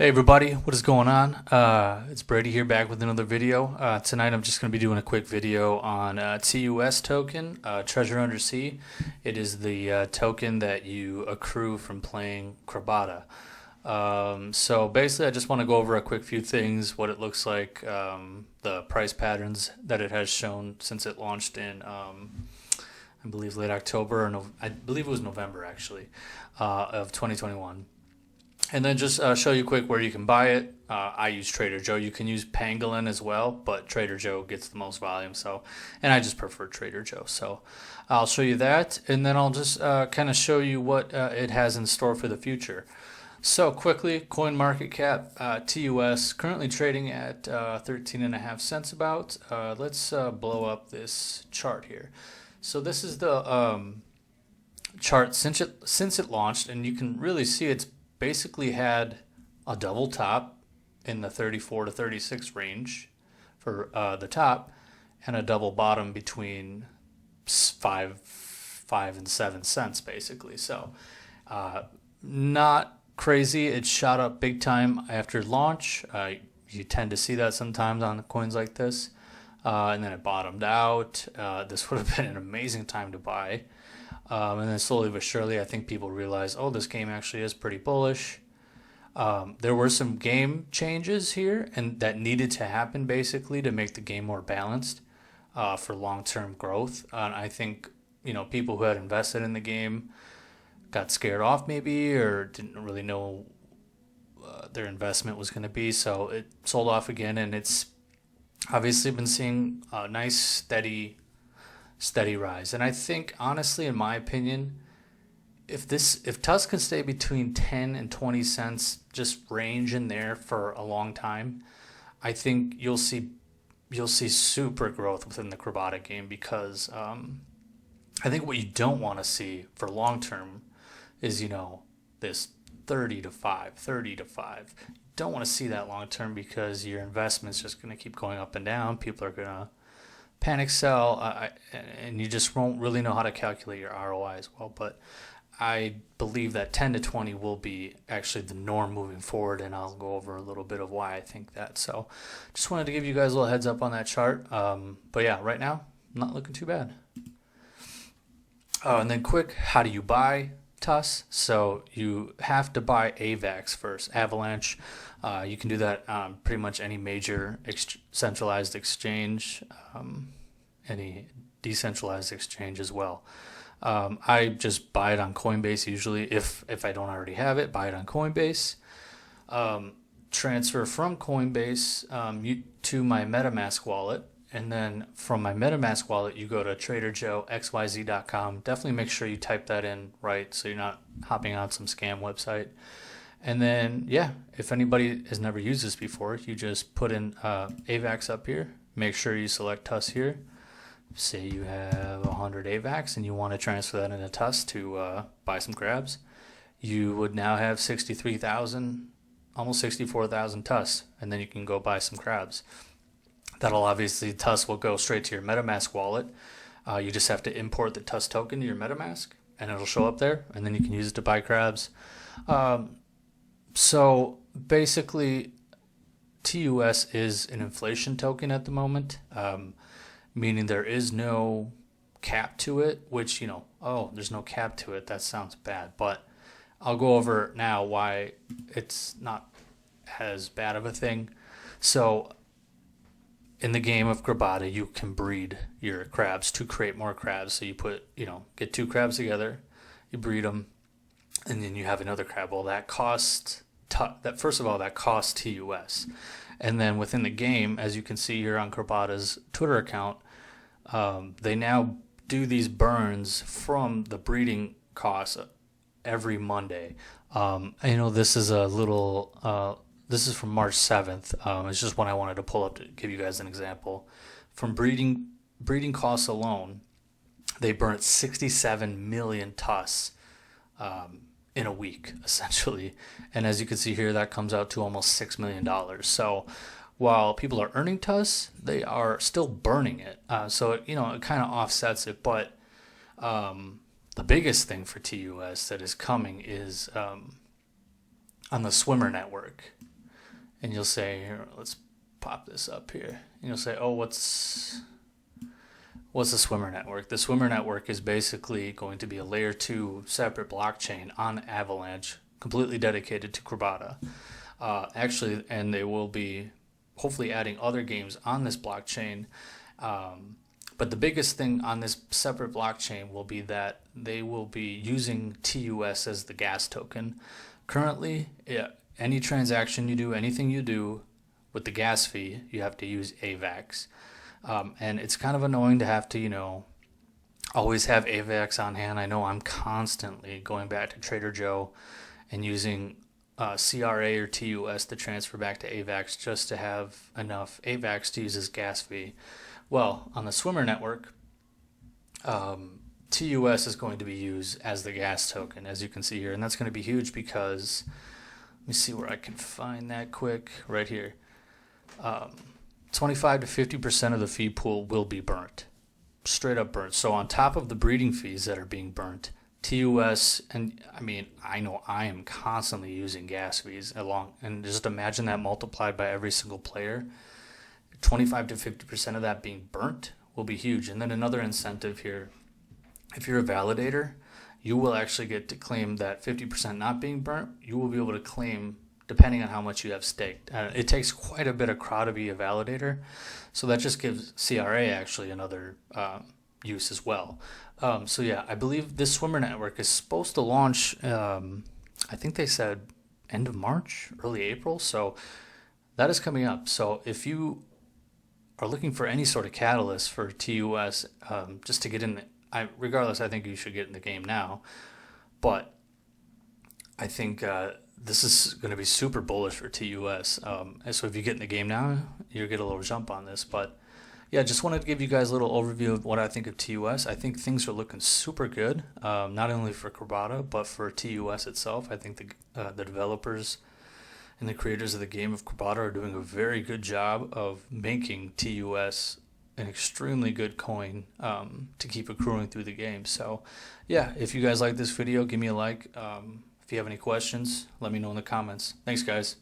Hey everybody, what is going on? It's Brady here back with another video. Tonight I'm just going to be doing a quick video on TUS token, TreasureUnderSea. It is the token that you accrue from playing Crabada. So basically I just want to go over a quick few things, what it looks like, the price patterns that it has shown since it launched in I believe late October, or I believe it was November actually, of 2021. And then just show you quick where you can buy it. I use Trader Joe. You can use Pangolin as well, but Trader Joe gets the most volume. And I just prefer Trader Joe. So I'll show you that, and then I'll just kind of show you what it has in store for the future. So quickly, coin market cap, TUS currently trading at 13.5 cents about. Let's blow up this chart here. So this is the chart since it launched, and you can really see it's basically had a double top in the 34 to 36 range for the top, and a double bottom between 5 and 7 cents basically. So not crazy. It shot up big time after launch. You tend to see that sometimes on coins like this, and then it bottomed out. This would have been an amazing time to buy. And then slowly but surely, I think people realize, oh, this game actually is pretty bullish. There were some game changes here, and that needed to happen basically to make the game more balanced for long-term growth. And I think people who had invested in the game got scared off maybe, or didn't really know their investment was going to be, so it sold off again, and it's obviously been seeing a nice steady rise. And I think, honestly, in my opinion, if TUS can stay between 10 and 20 cents, just range in there for a long time, I think you'll see super growth within the Crabada game, because I think what you don't want to see for long term is this 30 to 5. You don't want to see that long term, because your investment's just going to keep going up and down. People are going to panic sell, and you just won't really know how to calculate your ROI as well. But I believe that 10 to 20 will be actually the norm moving forward, and I'll go over a little bit of why I think that. So just wanted to give you guys a little heads up on that chart. But yeah, right now, not looking too bad. And then quick, how do you buy TUS? So you have to buy AVAX first, Avalanche. You can do that on pretty much any major centralized exchange, any decentralized exchange as well. I just buy it on Coinbase usually. If I don't already have it, buy it on Coinbase. Transfer from Coinbase to my MetaMask wallet. And then from my MetaMask wallet, you go to TraderJoeXYZ.com. Definitely make sure you type that in right, so you're not hopping on some scam website. And then, yeah, if anybody has never used this before, you just put in AVAX up here. Make sure you select TUS here. Say you have 100 AVAX and you want to transfer that into TUS to buy some crabs. You would now have 63,000, almost 64,000 TUS, and then you can go buy some crabs. That'll obviously, TUS will go straight to your MetaMask wallet. You just have to import the TUS token to your MetaMask, and it'll show up there, and then you can use it to buy crabs. So basically, TUS is an inflation token at the moment, meaning there is no cap to it, which, there's no cap to it. That sounds bad, but I'll go over now why it's not as bad of a thing. So in the game of Crabada, you can breed your crabs to create more crabs. So you get 2 crabs together, you breed them, and then you have another crab. Well, that costs TUS. And then within the game, as you can see here on Crabada's Twitter account, they now do these burns from the breeding costs every Monday. This is a little... This is from March 7th. It's just one I wanted to pull up to give you guys an example. From breeding costs alone, they burnt 67 million TUS in a week, essentially. And as you can see here, that comes out to almost $6 million. So while people are earning TUS, they are still burning it. So it kind of offsets it. But the biggest thing for TUS that is coming is on the swimmer network. and you'll say, here, let's pop this up here, and you'll say, oh, what's the Swimmer network? The Swimmer network is basically going to be a layer 2 separate blockchain on Avalanche, completely dedicated to Crabada. Actually, and they will be hopefully adding other games on this blockchain. But the biggest thing on this separate blockchain will be that they will be using TUS as the gas token. Currently, any transaction you do, anything you do with the gas fee, you have to use AVAX. And it's kind of annoying to have to, always have AVAX on hand. I know I'm constantly going back to Trader Joe and using CRA or TUS to transfer back to AVAX just to have enough AVAX to use as gas fee. Well, on the Swimmer network, TUS is going to be used as the gas token, as you can see here. And that's going to be huge because, let me see where I can find that quick, right here. 25 to 50% of the fee pool will be burnt, straight up burnt. So on top of the breeding fees that are being burnt, TUS, and I know I am constantly using gas fees and just imagine that multiplied by every single player. 25 to 50% of that being burnt will be huge. And then another incentive here, if you're a validator, you will actually get to claim that 50% not being burnt. You will be able to claim depending on how much you have staked. It takes quite a bit of CRA to be a validator, so that just gives CRA actually another use as well. So yeah, I believe this Swimmer network is supposed to launch, I think they said end of March, early April, so that is coming up. So if you are looking for any sort of catalyst for TUS, just to get in, regardless, I think you should get in the game now, but I think this is going to be super bullish for TUS. And so if you get in the game now, you'll get a little jump on this. But yeah, just wanted to give you guys a little overview of what I think of TUS. I think things are looking super good, not only for Crabada, but for TUS itself. I think the developers and the creators of the game of Crabada are doing a very good job of making TUS an extremely good coin to keep accruing through the game. So yeah, if you guys like this video, give me a like. If you have any questions, let me know in the comments. Thanks, guys.